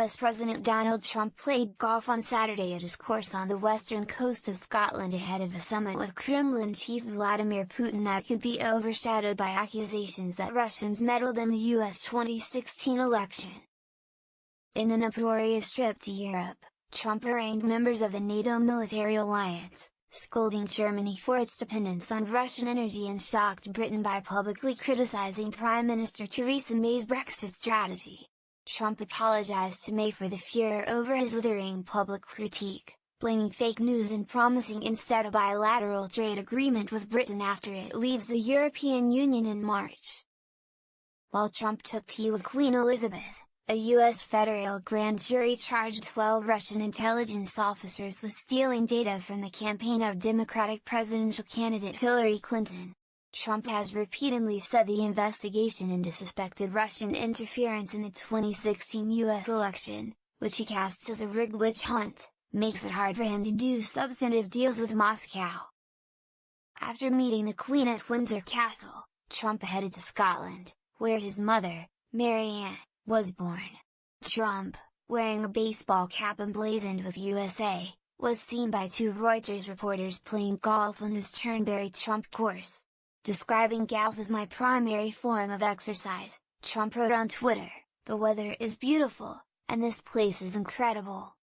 US President Donald Trump played golf on Saturday at his course on the western coast of Scotland ahead of a summit with Kremlin chief Vladimir Putin that could be overshadowed by accusations that Russians meddled in the US 2016 election. In an uproarious trip to Europe, Trump harangued members of the NATO military alliance, scolding Germany for its dependence on Russian energy and shocked Britain by publicly criticizing Prime Minister Theresa May's Brexit strategy. Trump apologized to May for the furor over his withering public critique, blaming fake news and promising instead a bilateral trade agreement with Britain after it leaves the European Union in March. While Trump took tea with Queen Elizabeth, a U.S. federal grand jury charged 12 Russian intelligence officers with stealing data from the campaign of Democratic presidential candidate Hillary Clinton. Trump has repeatedly said the investigation into suspected Russian interference in the 2016 U.S. election, which he casts as a rigged witch hunt, makes it hard for him to do substantive deals with Moscow. After meeting the Queen at Windsor Castle, Trump headed to Scotland, where his mother, Mary Ann, was born. Trump, wearing a baseball cap emblazoned with USA, was seen by two Reuters reporters playing golf on his Turnberry Trump course. Describing golf as my primary form of exercise, Trump wrote on Twitter, "The weather is beautiful, and this place is incredible.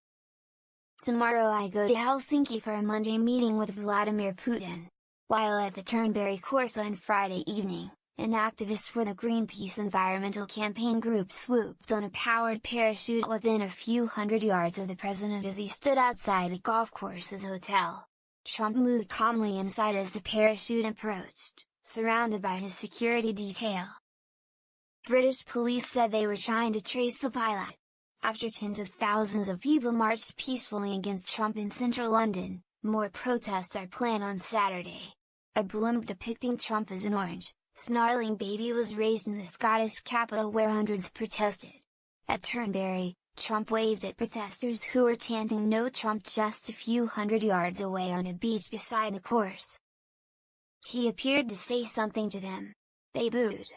Tomorrow I go to Helsinki for a Monday meeting with Vladimir Putin." While at the Turnberry course on Friday evening, an activist for the Greenpeace environmental campaign group swooped on a powered parachute within a few hundred yards of the president as he stood outside the golf course's hotel. Trump moved calmly inside as the parachute approached, surrounded by his security detail. British police said they were trying to trace the pilot. After tens of thousands of people marched peacefully against Trump in central London, more protests are planned on Saturday. A blimp depicting Trump as an orange, snarling baby was raised in the Scottish capital where hundreds protested. At Turnberry, Trump waved at protesters who were chanting "No Trump" just a few hundred yards away on a beach beside the course. He appeared to say something to them. They booed.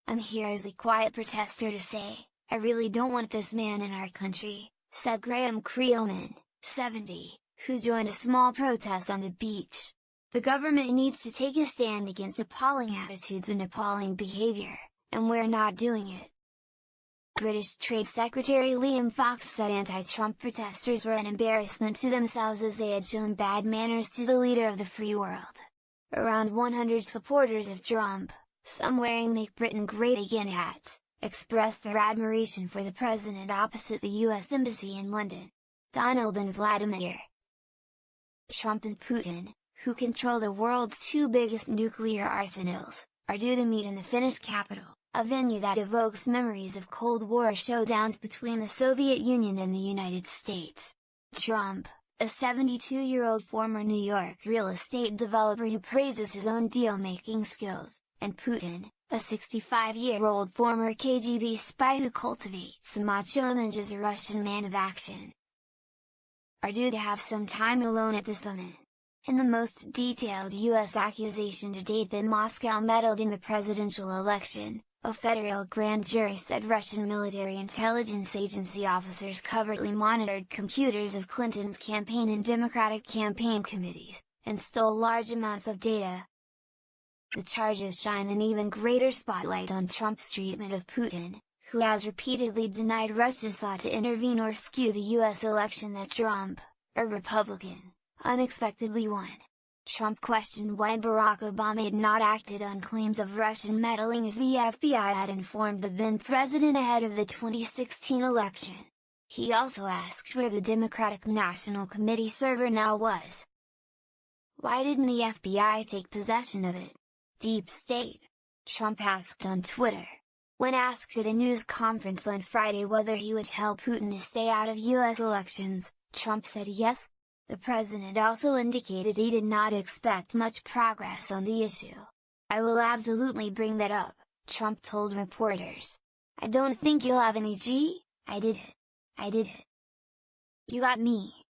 "I'm here as a quiet protester to say, I really don't want this man in our country," said Graham Creelman, 70, who joined a small protest on the beach. "The government needs to take a stand against appalling attitudes and appalling behavior, and we're not doing it." British Trade Secretary Liam Fox said anti-Trump protesters were an embarrassment to themselves as they had shown bad manners to the leader of the free world. Around 100 supporters of Trump, some wearing "Make Britain Great Again" hats, expressed their admiration for the president opposite the U.S. Embassy in London. Donald and Vladimir. Trump and Putin, who control the world's two biggest nuclear arsenals, are due to meet in the Finnish capital, a venue that evokes memories of Cold War showdowns between the Soviet Union and the United States. Trump, a 72-year-old former New York real estate developer who praises his own deal-making skills, and Putin, a 65-year-old former KGB spy who cultivates a macho image as a Russian man of action, are due to have some time alone at the summit. In the most detailed U.S. accusation to date that Moscow meddled in the presidential election, a federal grand jury said Russian military intelligence agency officers covertly monitored computers of Clinton's campaign and Democratic campaign committees, and stole large amounts of data. The charges shine an even greater spotlight on Trump's treatment of Putin, who has repeatedly denied Russia sought to intervene or skew the U.S. election that Trump, a Republican, unexpectedly won. Trump questioned why Barack Obama had not acted on claims of Russian meddling if the FBI had informed the then-president ahead of the 2016 election. He also asked where the Democratic National Committee server now was. Why didn't the FBI take possession of it? Deep state? Trump asked on Twitter. When asked at a news conference on Friday whether he would tell Putin to stay out of U.S. elections, Trump said yes. The president also indicated he did not expect much progress on the issue. "I will absolutely bring that up," Trump told reporters. "I don't think you'll have any I did it. I did it. You got me."